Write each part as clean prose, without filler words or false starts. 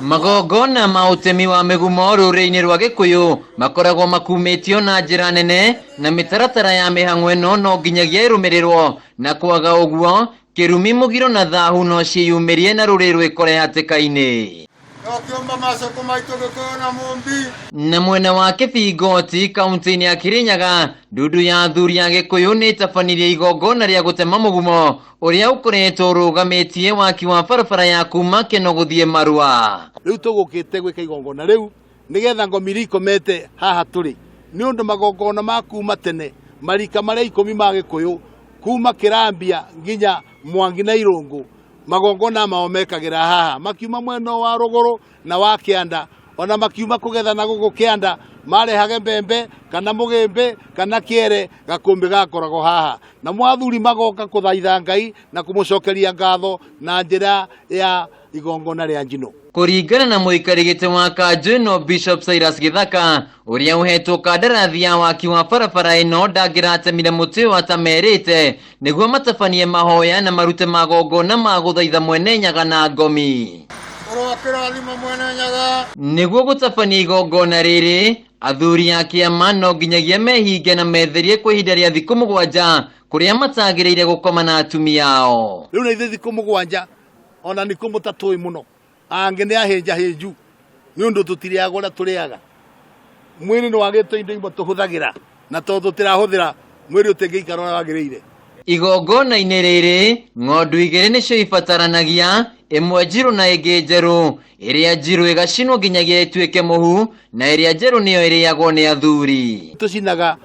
Magongona ma utemi wa migumo rũrĩrĩ-inĩ rwa Gĩkũyũ makoragwo makumitio na njĩra nene na mĩtaratara ya mĩhang'o ĩno no nginyagia ĩrũmĩrĩrwo, na kwaga ũguo kĩrumi mũgiro na thahu no ciyumĩrie na rũrĩrĩ rwĩkore hatĩka-inĩ. Na mwena wa Kĩbingoti kaunti-inĩ ya Kirinyaga, ndundu ya athuri a Gĩkũyũ nĩ ĩtabanirie igongona rĩa gũtema mũgumo ũrĩa ũkoretwo ũrũgamĩtie waki wa barabara ya kuma Kĩno gũthiĩ Marua. Rĩu tũgũkĩte gwĩka igongona rĩu nĩgetha ngomiri ikomete haha tũrĩ nĩ ũndũ magongona ma kuma tene marika marĩa 10 ma Gĩkũyũ kuma Kĩrambia nginya Mwangi na Irũngũ magongona mao mekagĩra haha, makiuma mwena wa rũgũrũ na wa Kĩanda, ona makiuma kũgetha na gũkũ Kĩanda marehage mbembe kana mũgĩmbĩ kana kĩere gakũmbĩ gakoragwo haha, na mwathuri magoka kũthaitha Ngai na kũmũcokeria ngatho na njĩra ya igongona rĩa njino. Kũringana na mũikarĩri gĩtĩ wa kanjũ ĩno Bishop Cyrus Gĩthaka ũrĩa ũhetwo kandarathi ya waki wa barabara ĩno ndangĩratemire mũtĩ ũyũ atamerĩte nĩguo matabanie mahoya na marute magongona ma gũthaitha Mwene Nyaga na Ngomi. Nĩguo gũtabania igongona rĩrĩ athuri a kĩama no nginyagia mehinge na metherie kwa ihinda rĩa thikũ 7 kũrĩa matagĩrĩire gũkoma na atumia ao. Rĩu nĩ thikũ 7 ona nĩ kũmũtatũĩ mũno ange nĩ ahĩnjahĩnju nĩ ũndũ tũtirĩaga ũrĩa tũrĩaga, mwĩrĩ nĩ wagĩte indo imwe tũhũthagĩra na tondũ tũtirahũthĩra mwĩrĩ ũtĩngĩikara ũrĩa wagĩrĩire. Igongona-inĩ rĩrĩ ng'ondu 2 nĩcio ibataranagia, ĩmwe njirũ na ĩngĩ njerũ, ĩrĩa njirũ ĩgacinwo nginyagia ĩtuĩke mũhu na ĩrĩa njerũ nĩyo ĩrĩagwo nĩ athuri. Tũcinaga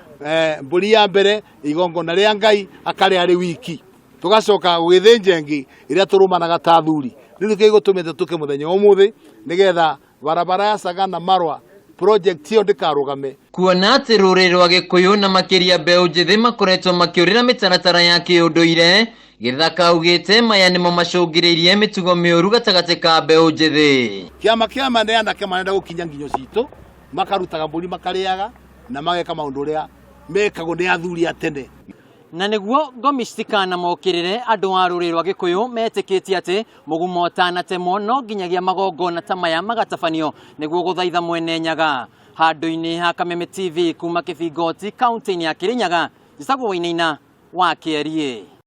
mbũri ya mbere igongona rĩa Ngai akarĩa arĩ wiki, tũgacoka gwĩthĩnja ĩngĩ ĩrĩa tũrũmanaga ta athuri. Rĩu gĩgũtũmĩte tũke mũthenya ũmũthĩ nĩgetha barabara ya Sagana Marua project ĩyo ndĩkarũgame. Kuona atĩ rũrĩrĩ rwa Gĩkũyũ na makĩria mbeũ njĩthĩ makoretwo makĩũrĩra mĩtaratara ya kĩũndũire, Gĩthaka augĩte maya nĩmo macũngĩrĩirie mĩtugo mĩũru gatagatĩ ka mbeũ njĩthĩ. Kĩama nĩ anake marenda gũkinya nginyo citũ makarutaga mbũri makarĩaga na mageka maũndũ ũrĩa mekagwo nĩ athuri a tene. Na nĩguo ngomi citikanamokĩrĩre andũ a rũrĩrĩ rwa Gĩkũyũ metĩkĩtie atĩ mũgumo ũtanatemwo no nginyagia magongona ta maya magatabanio nĩguo gũthaitha Mwene Nyaga. Handũ-inĩ ha Kameme TV kuma Kĩbingoti kaunti-inĩ ya Kirinyaga, Njĩtagwo Wainaina wa Kĩarie.